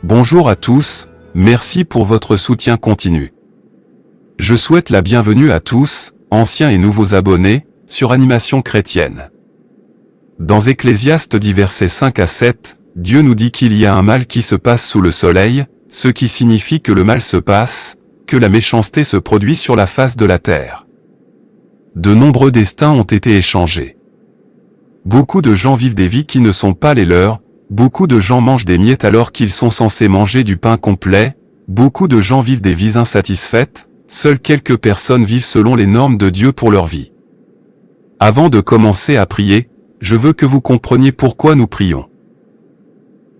Bonjour à tous, merci pour votre soutien continu. Je souhaite la bienvenue à tous, anciens et nouveaux abonnés, sur Animation Chrétienne. Dans Ecclésiaste 10 versets 5 à 7, Dieu nous dit qu'il y a un mal qui se passe sous le soleil, ce qui signifie que le mal se passe, que la méchanceté se produit sur la face de la terre. De nombreux destins ont été échangés. Beaucoup de gens vivent des vies qui ne sont pas les leurs, beaucoup de gens mangent des miettes alors qu'ils sont censés manger du pain complet, beaucoup de gens vivent des vies insatisfaites, seules quelques personnes vivent selon les normes de Dieu pour leur vie. Avant de commencer à prier, je veux que vous compreniez pourquoi nous prions.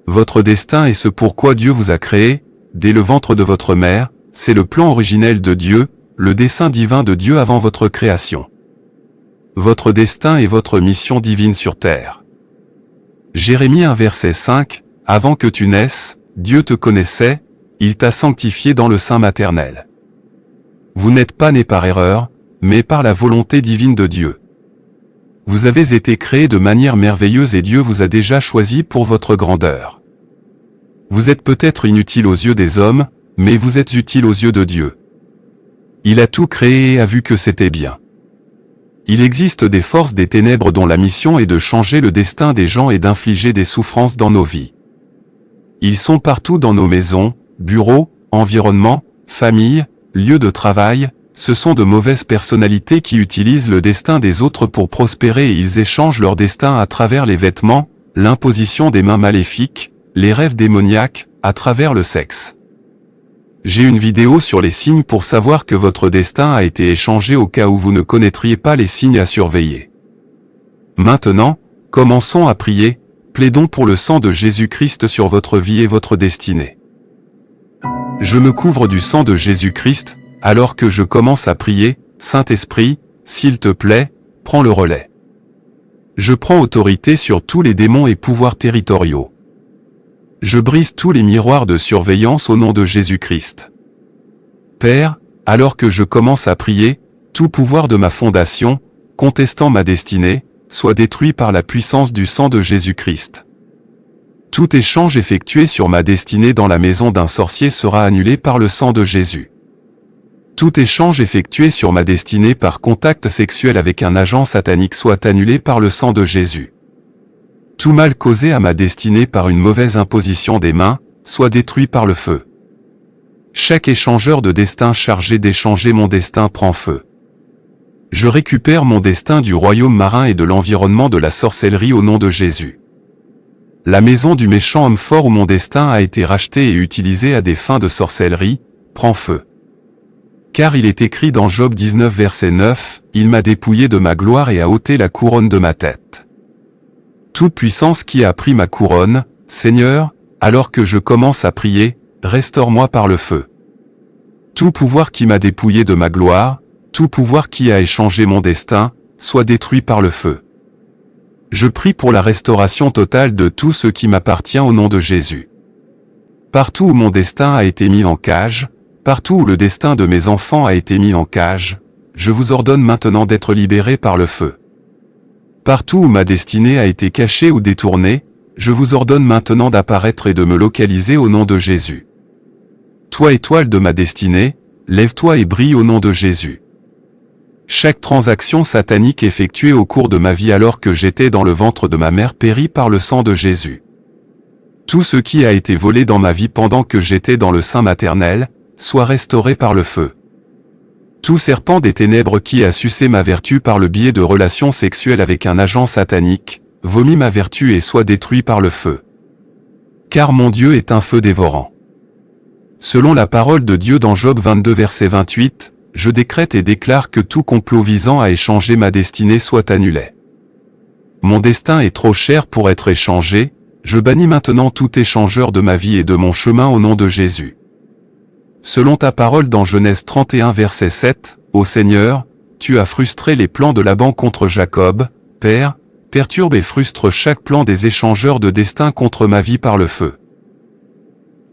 Votre destin est ce pourquoi Dieu vous a créé, dès le ventre de votre mère, c'est le plan originel de Dieu, le dessein divin de Dieu avant votre création. Votre destin est votre mission divine sur terre. Jérémie 1 verset 5, « Avant que tu naisses, Dieu te connaissait, il t'a sanctifié dans le sein maternel. » Vous n'êtes pas né par erreur, mais par la volonté divine de Dieu. Vous avez été créé de manière merveilleuse et Dieu vous a déjà choisi pour votre grandeur. Vous êtes peut-être inutile aux yeux des hommes, mais vous êtes utile aux yeux de Dieu. Il a tout créé et a vu que c'était bien. Il existe des forces des ténèbres dont la mission est de changer le destin des gens et d'infliger des souffrances dans nos vies. Ils sont partout dans nos maisons, bureaux, environnements, familles, lieux de travail. Ce sont de mauvaises personnalités qui utilisent le destin des autres pour prospérer et ils échangent leur destin à travers les vêtements, l'imposition des mains maléfiques, les rêves démoniaques, à travers le sexe. J'ai une vidéo sur les signes pour savoir que votre destin a été échangé au cas où vous ne connaîtriez pas les signes à surveiller. Maintenant, commençons à prier, plaidons pour le sang de Jésus-Christ sur votre vie et votre destinée. Je me couvre du sang de Jésus-Christ, alors que je commence à prier, Saint-Esprit, s'il te plaît, prends le relais. Je prends autorité sur tous les démons et pouvoirs territoriaux. Je brise tous les miroirs de surveillance au nom de Jésus-Christ. Père, alors que je commence à prier, tout pouvoir de ma fondation, contestant ma destinée, soit détruit par la puissance du sang de Jésus-Christ. Tout échange effectué sur ma destinée dans la maison d'un sorcier sera annulé par le sang de Jésus. Tout échange effectué sur ma destinée par contact sexuel avec un agent satanique soit annulé par le sang de Jésus. Tout mal causé à ma destinée par une mauvaise imposition des mains, soit détruit par le feu. Chaque échangeur de destin chargé d'échanger mon destin prend feu. Je récupère mon destin du royaume marin et de l'environnement de la sorcellerie au nom de Jésus. La maison du méchant homme fort où mon destin a été racheté et utilisé à des fins de sorcellerie, prend feu. Car il est écrit dans Job 19 verset 9, « Il m'a dépouillé de ma gloire et a ôté la couronne de ma tête. » Toute puissance qui a pris ma couronne, Seigneur, alors que je commence à prier, restaure-moi par le feu. Tout pouvoir qui m'a dépouillé de ma gloire, tout pouvoir qui a échangé mon destin, soit détruit par le feu. Je prie pour la restauration totale de tout ce qui m'appartient au nom de Jésus. Partout où mon destin a été mis en cage, partout où le destin de mes enfants a été mis en cage, je vous ordonne maintenant d'être libérés par le feu. Partout où ma destinée a été cachée ou détournée, je vous ordonne maintenant d'apparaître et de me localiser au nom de Jésus. Toi étoile de ma destinée, lève-toi et brille au nom de Jésus. Chaque transaction satanique effectuée au cours de ma vie alors que j'étais dans le ventre de ma mère périt par le sang de Jésus. Tout ce qui a été volé dans ma vie pendant que j'étais dans le sein maternel, soit restauré par le feu. Tout serpent des ténèbres qui a sucé ma vertu par le biais de relations sexuelles avec un agent satanique, vomit ma vertu et soit détruit par le feu. Car mon Dieu est un feu dévorant. Selon la parole de Dieu dans Job 22 verset 28, je décrète et déclare que tout complot visant à échanger ma destinée soit annulé. Mon destin est trop cher pour être échangé, je bannis maintenant tout échangeur de ma vie et de mon chemin au nom de Jésus. Selon ta parole dans Genèse 31 verset 7, « Ô Seigneur, tu as frustré les plans de Laban contre Jacob, Père, perturbe et frustre chaque plan des échangeurs de destin contre ma vie par le feu. »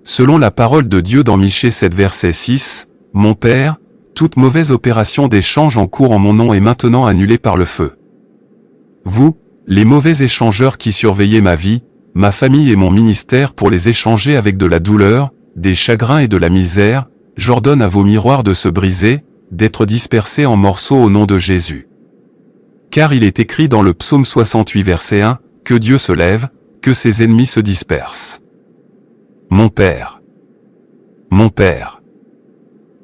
Selon la parole de Dieu dans Michée 7 verset 6, « Mon Père, toute mauvaise opération d'échange en cours en mon nom est maintenant annulée par le feu. » Vous, les mauvais échangeurs qui surveillez ma vie, ma famille et mon ministère pour les échanger avec de la douleur, des chagrins et de la misère, j'ordonne à vos miroirs de se briser, d'être dispersés en morceaux au nom de Jésus. Car il est écrit dans le psaume 68 verset 1, que Dieu se lève, que ses ennemis se dispersent. Mon Père,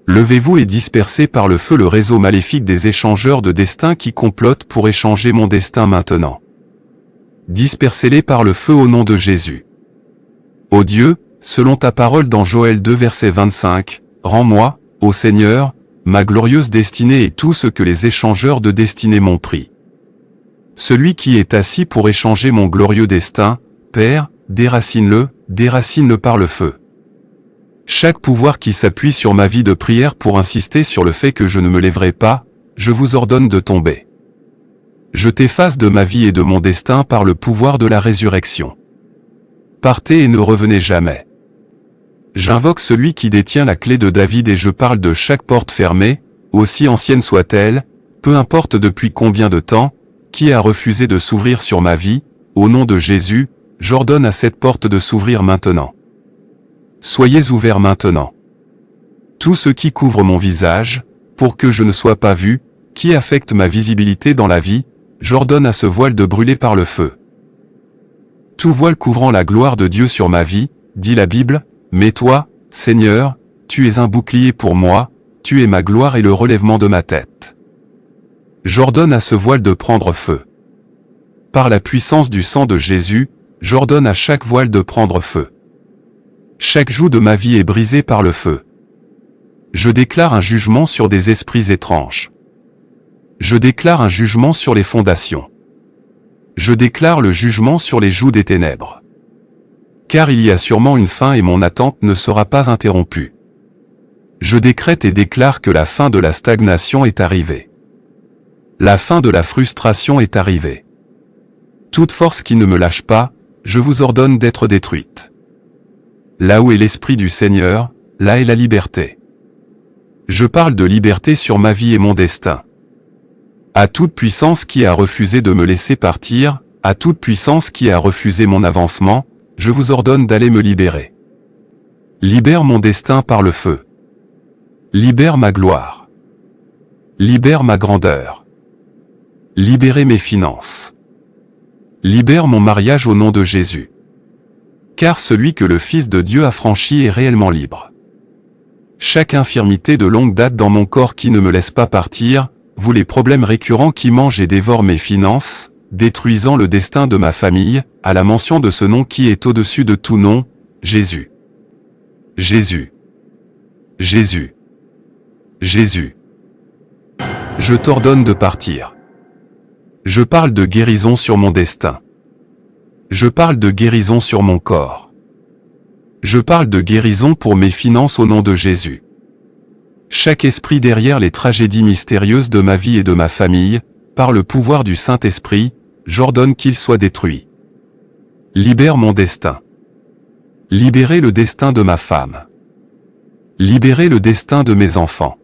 levez-vous et dispersez par le feu le réseau maléfique des échangeurs de destin qui complotent pour échanger mon destin maintenant. Dispersez-les par le feu au nom de Jésus. Ô Dieu, selon ta parole dans Joël 2 verset 25, rends-moi, ô Seigneur, ma glorieuse destinée et tout ce que les échangeurs de destinée m'ont pris. Celui qui est assis pour échanger mon glorieux destin, Père, déracine-le par le feu. Chaque pouvoir qui s'appuie sur ma vie de prière pour insister sur le fait que je ne me lèverai pas, je vous ordonne de tomber. Je t'efface de ma vie et de mon destin par le pouvoir de la résurrection. Partez et ne revenez jamais. J'invoque celui qui détient la clé de David et je parle de chaque porte fermée, aussi ancienne soit-elle, peu importe depuis combien de temps, qui a refusé de s'ouvrir sur ma vie, au nom de Jésus, j'ordonne à cette porte de s'ouvrir maintenant. Soyez ouverts maintenant. Tout ce qui couvre mon visage, pour que je ne sois pas vu, qui affecte ma visibilité dans la vie, j'ordonne à ce voile de brûler par le feu. Tout voile couvrant la gloire de Dieu sur ma vie, dit la Bible, mais toi, Seigneur, tu es un bouclier pour moi, tu es ma gloire et le relèvement de ma tête. J'ordonne à ce voile de prendre feu. Par la puissance du sang de Jésus, j'ordonne à chaque voile de prendre feu. Chaque joug de ma vie est brisé par le feu. Je déclare un jugement sur des esprits étranges. Je déclare un jugement sur les fondations. Je déclare le jugement sur les jougs des ténèbres. Car il y a sûrement une fin et mon attente ne sera pas interrompue. Je décrète et déclare que la fin de la stagnation est arrivée. La fin de la frustration est arrivée. Toute force qui ne me lâche pas, je vous ordonne d'être détruite. Là où est l'Esprit du Seigneur, là est la liberté. Je parle de liberté sur ma vie et mon destin. À toute puissance qui a refusé de me laisser partir, à toute puissance qui a refusé mon avancement, je vous ordonne d'aller me libérer. Libère mon destin par le feu. Libère ma gloire. Libère ma grandeur. Libérez mes finances. Libère mon mariage au nom de Jésus. Car celui que le Fils de Dieu a franchi est réellement libre. Chaque infirmité de longue date dans mon corps qui ne me laisse pas partir, vous les problèmes récurrents qui mangent et dévorent mes finances, détruisant le destin de ma famille, à la mention de ce nom qui est au-dessus de tout nom, Jésus. Jésus. Jésus. Jésus. Je t'ordonne de partir. Je parle de guérison sur mon destin. Je parle de guérison sur mon corps. Je parle de guérison pour mes finances au nom de Jésus. Chaque esprit derrière les tragédies mystérieuses de ma vie et de ma famille, par le pouvoir du Saint-Esprit, j'ordonne qu'il soit détruit. Libère mon destin. Libérez le destin de ma femme. Libérez le destin de mes enfants.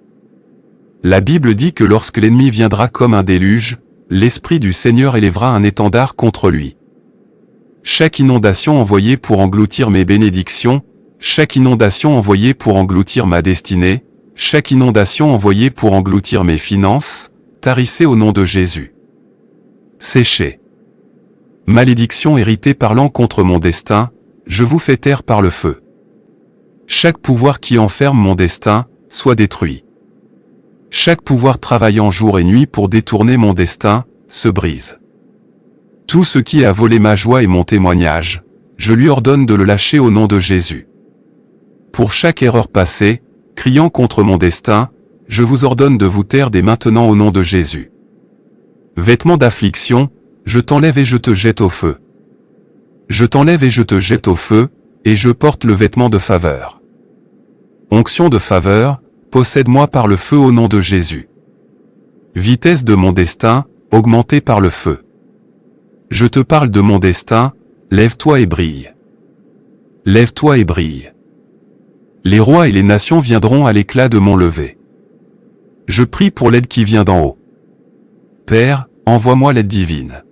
La Bible dit que lorsque l'ennemi viendra comme un déluge, l'Esprit du Seigneur élèvera un étendard contre lui. Chaque inondation envoyée pour engloutir mes bénédictions, chaque inondation envoyée pour engloutir ma destinée, chaque inondation envoyée pour engloutir mes finances, tarissez au nom de Jésus. Séchez. Malédiction héritée parlant contre mon destin, je vous fais taire par le feu. Chaque pouvoir qui enferme mon destin, soit détruit. Chaque pouvoir travaillant jour et nuit pour détourner mon destin, se brise. Tout ce qui a volé ma joie et mon témoignage, je lui ordonne de le lâcher au nom de Jésus. Pour chaque erreur passée, criant contre mon destin, je vous ordonne de vous taire dès maintenant au nom de Jésus. Vêtements d'affliction, je t'enlève et je te jette au feu. Je t'enlève et je te jette au feu, et je porte le vêtement de faveur. Onction de faveur, possède-moi par le feu au nom de Jésus. Vitesse de mon destin, augmentée par le feu. Je te parle de mon destin, lève-toi et brille. Lève-toi et brille. Les rois et les nations viendront à l'éclat de mon lever. Je prie pour l'aide qui vient d'en haut. Père, envoie-moi l'aide divine.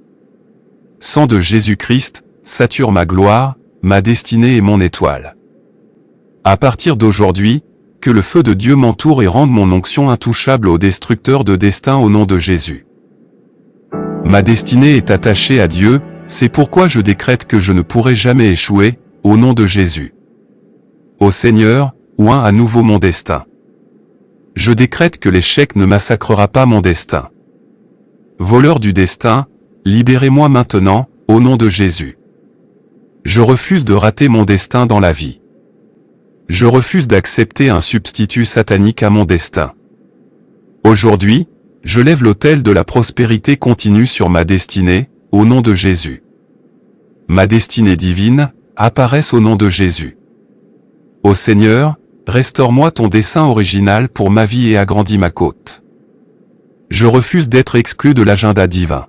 Sang de Jésus-Christ, sature ma gloire, ma destinée et mon étoile. À partir d'aujourd'hui, que le feu de Dieu m'entoure et rende mon onction intouchable au destructeur de destin au nom de Jésus. Ma destinée est attachée à Dieu, c'est pourquoi je décrète que je ne pourrai jamais échouer, au nom de Jésus. Ô Seigneur, oins à nouveau mon destin. Je décrète que l'échec ne massacrera pas mon destin. Voleur du destin, libérez-moi maintenant, au nom de Jésus. Je refuse de rater mon destin dans la vie. Je refuse d'accepter un substitut satanique à mon destin. Aujourd'hui, je lève l'autel de la prospérité continue sur ma destinée, au nom de Jésus. Ma destinée divine, apparaisse au nom de Jésus. Ô Seigneur, restaure-moi ton dessein original pour ma vie et agrandis ma côte. Je refuse d'être exclu de l'agenda divin.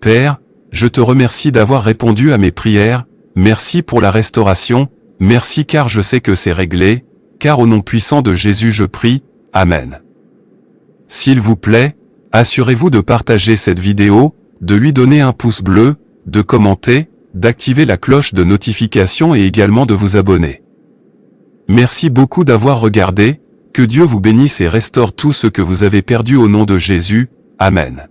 Père, je te remercie d'avoir répondu à mes prières, merci pour la restauration, merci car je sais que c'est réglé, car au nom puissant de Jésus je prie, Amen. S'il vous plaît, assurez-vous de partager cette vidéo, de lui donner un pouce bleu, de commenter, d'activer la cloche de notification et également de vous abonner. Merci beaucoup d'avoir regardé, que Dieu vous bénisse et restaure tout ce que vous avez perdu au nom de Jésus, Amen.